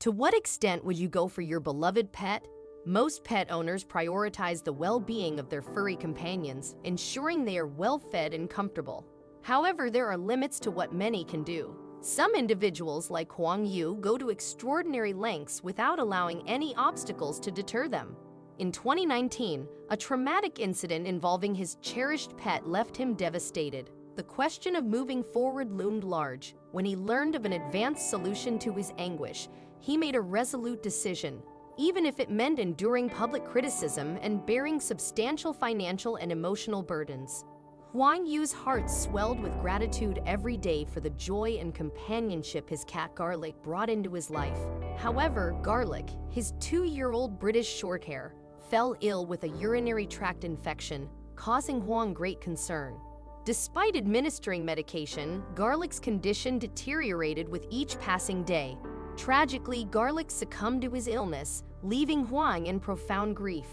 To what extent would you go for your beloved pet? Most pet owners prioritize the well-being of their furry companions, ensuring they are well-fed and comfortable. However, there are limits to what many can do. Some individuals, like Huang Yu, go to extraordinary lengths without allowing any obstacles to deter them. In 2019, a traumatic incident involving his cherished pet left him devastated. The question of moving forward loomed large. When he learned of an advanced solution to his anguish, he made a resolute decision, even if it meant enduring public criticism and bearing substantial financial and emotional burdens. Huang Yu's heart swelled with gratitude every day for the joy and companionship his cat Garlic brought into his life. However, Garlic, his 2-year-old British Shorthair, fell ill with a urinary tract infection, causing Huang great concern. Despite administering medication, Garlic's condition deteriorated with each passing day. Tragically, Garlic succumbed to his illness, leaving Huang in profound grief.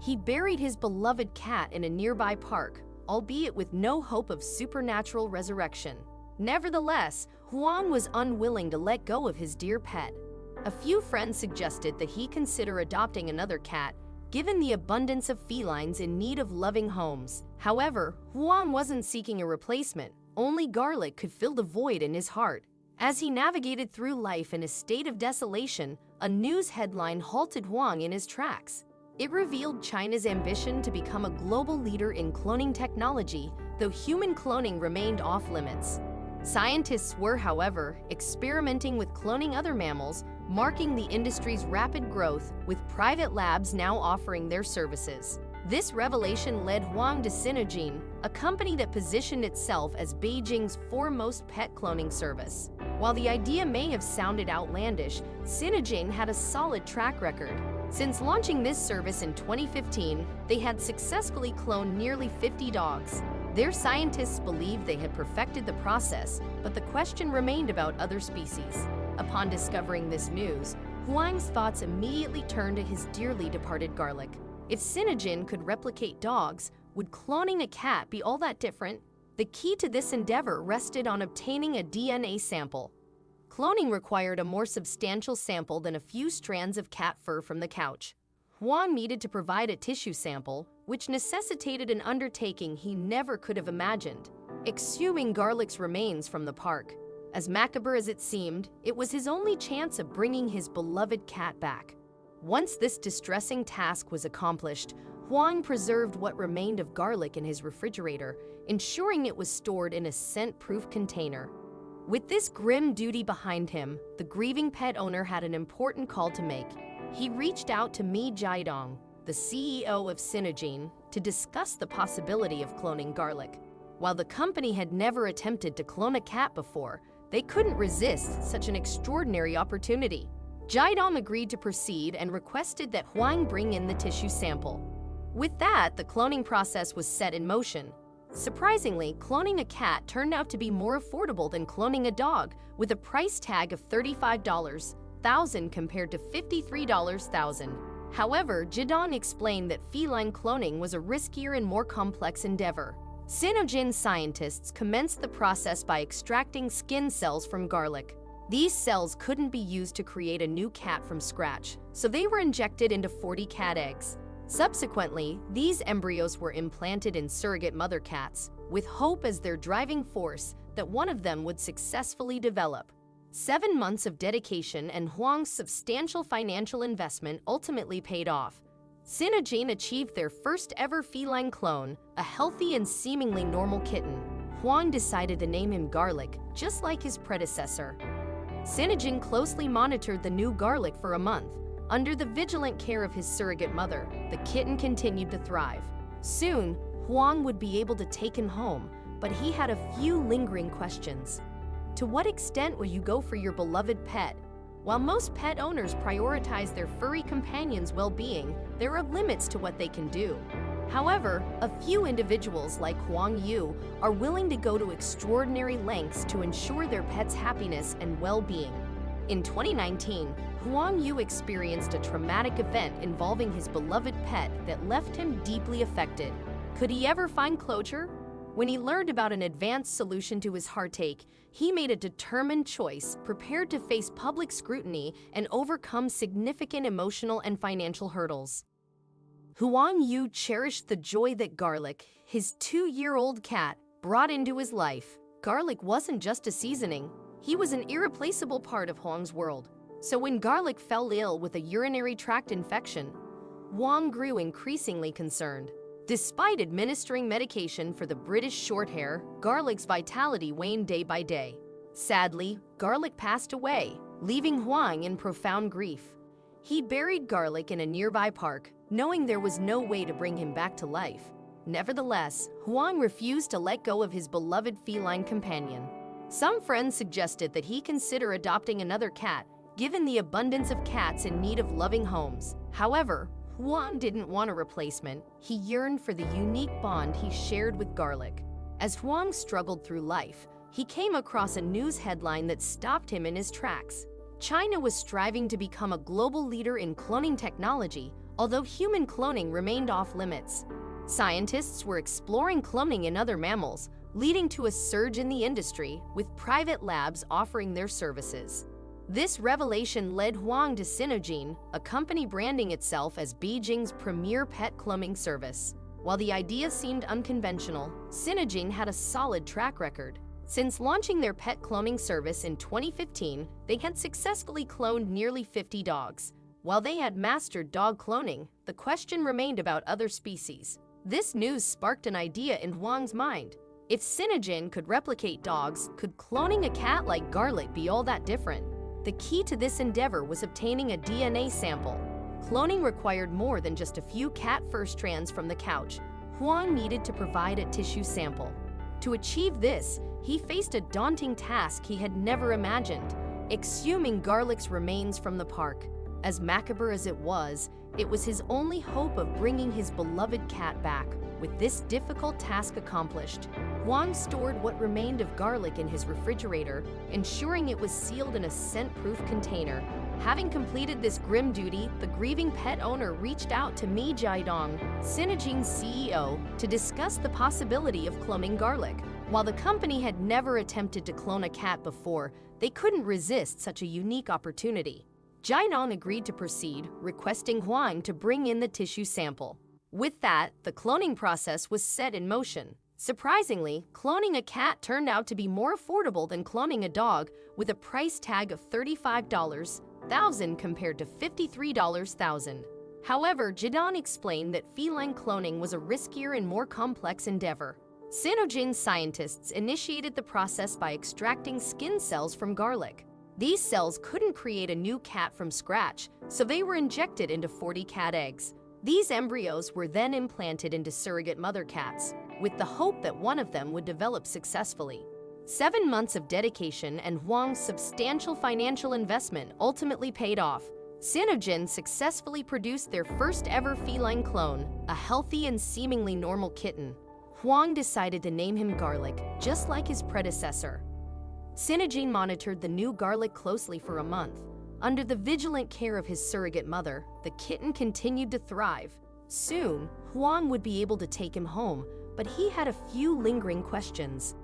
He buried his beloved cat in a nearby park, albeit with no hope of supernatural resurrection. Nevertheless, Huang was unwilling to let go of his dear pet. A few friends suggested that he consider adopting another cat, given the abundance of felines in need of loving homes. However, Huang wasn't seeking a replacement. Only Garlic could fill the void in his heart. As he navigated through life in a state of desolation, a news headline halted Huang in his tracks. It revealed China's ambition to become a global leader in cloning technology, though human cloning remained off-limits. Scientists were, however, experimenting with cloning other mammals, marking the industry's rapid growth, with private labs now offering their services. This revelation led Huang to Synogene, a company that positioned itself as Beijing's foremost pet cloning service. While the idea may have sounded outlandish, Synogene had a solid track record. Since launching this service in 2015, they had successfully cloned nearly 50 dogs. Their scientists believed they had perfected the process, but the question remained about other species. Upon discovering this news, Huang's thoughts immediately turned to his dearly departed Garlic. If Synogene could replicate dogs, would cloning a cat be all that different? The key to this endeavor rested on obtaining a DNA sample. Cloning required a more substantial sample than a few strands of cat fur from the couch. Huang needed to provide a tissue sample, which necessitated an undertaking he never could have imagined: exhuming Garlic's remains from the park. As macabre as it seemed, it was his only chance of bringing his beloved cat back. Once this distressing task was accomplished, Huang preserved what remained of Garlic in his refrigerator, ensuring it was stored in a scent-proof container. With this grim duty behind him, the grieving pet owner had an important call to make. He reached out to Mi Jiadong, the CEO of Synogene, to discuss the possibility of cloning Garlic. While the company had never attempted to clone a cat before, they couldn't resist such an extraordinary opportunity. Jiadong agreed to proceed and requested that Huang bring in the tissue sample. With that, the cloning process was set in motion. Surprisingly, cloning a cat turned out to be more affordable than cloning a dog, with a price tag of $35,000 compared to $53,000. However, Jiadong explained that feline cloning was a riskier and more complex endeavor. Synogene scientists commenced the process by extracting skin cells from Garlic. These cells couldn't be used to create a new cat from scratch, so they were injected into 40 cat eggs. Subsequently, these embryos were implanted in surrogate mother cats, with hope as their driving force that one of them would successfully develop. 7 months of dedication and Huang's substantial financial investment ultimately paid off. Synogene achieved their first ever feline clone, a healthy and seemingly normal kitten. Huang decided to name him Garlic, just like his predecessor. Synogene closely monitored the new Garlic for a month. Under the vigilant care of his surrogate mother, the kitten continued to thrive. Soon, Huang would be able to take him home, but he had a few lingering questions. To what extent will you go for your beloved pet? While most pet owners prioritize their furry companion's well-being, there are limits to what they can do. However, a few individuals like Huang Yu are willing to go to extraordinary lengths to ensure their pet's happiness and well-being. In 2019, Huang Yu experienced a traumatic event involving his beloved pet that left him deeply affected. Could he ever find closure? When he learned about an advanced solution to his heartache, he made a determined choice, prepared to face public scrutiny and overcome significant emotional and financial hurdles. Huang Yu cherished the joy that Garlic, his 2-year-old cat, brought into his life. Garlic wasn't just a seasoning. He was an irreplaceable part of Huang's world. So when Garlic fell ill with a urinary tract infection, Huang grew increasingly concerned. Despite administering medication for the British Shorthair, Garlic's vitality waned day by day. Sadly, Garlic passed away, leaving Huang in profound grief. He buried Garlic in a nearby park, knowing there was no way to bring him back to life. Nevertheless, Huang refused to let go of his beloved feline companion. Some friends suggested that he consider adopting another cat, given the abundance of cats in need of loving homes. However, Huang didn't want a replacement. He yearned for the unique bond he shared with Garlic. As Huang struggled through life, he came across a news headline that stopped him in his tracks. China was striving to become a global leader in cloning technology, although human cloning remained off limits. Scientists were exploring cloning in other mammals, leading to a surge in the industry, with private labs offering their services. This revelation led Huang to Sinogene, a company branding itself as Beijing's premier pet cloning service. While the idea seemed unconventional, Sinogene had a solid track record. Since launching their pet cloning service in 2015, they had successfully cloned nearly 50 dogs. While they had mastered dog cloning, the question remained about other species. This news sparked an idea in Huang's mind. If Sinogene could replicate dogs, could cloning a cat like Garlic be all that different? The key to this endeavor was obtaining a DNA sample. Cloning required more than just a few cat fur strands from the couch. Huang needed to provide a tissue sample. To achieve this, he faced a daunting task he had never imagined: exhuming Garlic's remains from the park. As macabre as it was his only hope of bringing his beloved cat back. With this difficult task accomplished, Huang stored what remained of Garlic in his refrigerator, ensuring it was sealed in a scent-proof container. Having completed this grim duty, the grieving pet owner reached out to Mi Jiadong, Sinogene's CEO, to discuss the possibility of cloning Garlic. While the company had never attempted to clone a cat before, they couldn't resist such a unique opportunity. Jiadong agreed to proceed, requesting Huang to bring in the tissue sample. With that, the cloning process was set in motion. Surprisingly, cloning a cat turned out to be more affordable than cloning a dog, with a price tag of $35,000 compared to $53,000. However, Jiadong explained that feline cloning was a riskier and more complex endeavor. Sinogene scientists initiated the process by extracting skin cells from Garlic. These cells couldn't create a new cat from scratch, so they were injected into 40 cat eggs. These embryos were then implanted into surrogate mother cats, with the hope that one of them would develop successfully. 7 months of dedication and Huang's substantial financial investment ultimately paid off. Sinogene successfully produced their first ever feline clone, a healthy and seemingly normal kitten. Huang decided to name him Garlic, just like his predecessor. Sinogene monitored the new Garlic closely for a month. Under the vigilant care of his surrogate mother, the kitten continued to thrive. Soon, Huang would be able to take him home, but he had a few lingering questions.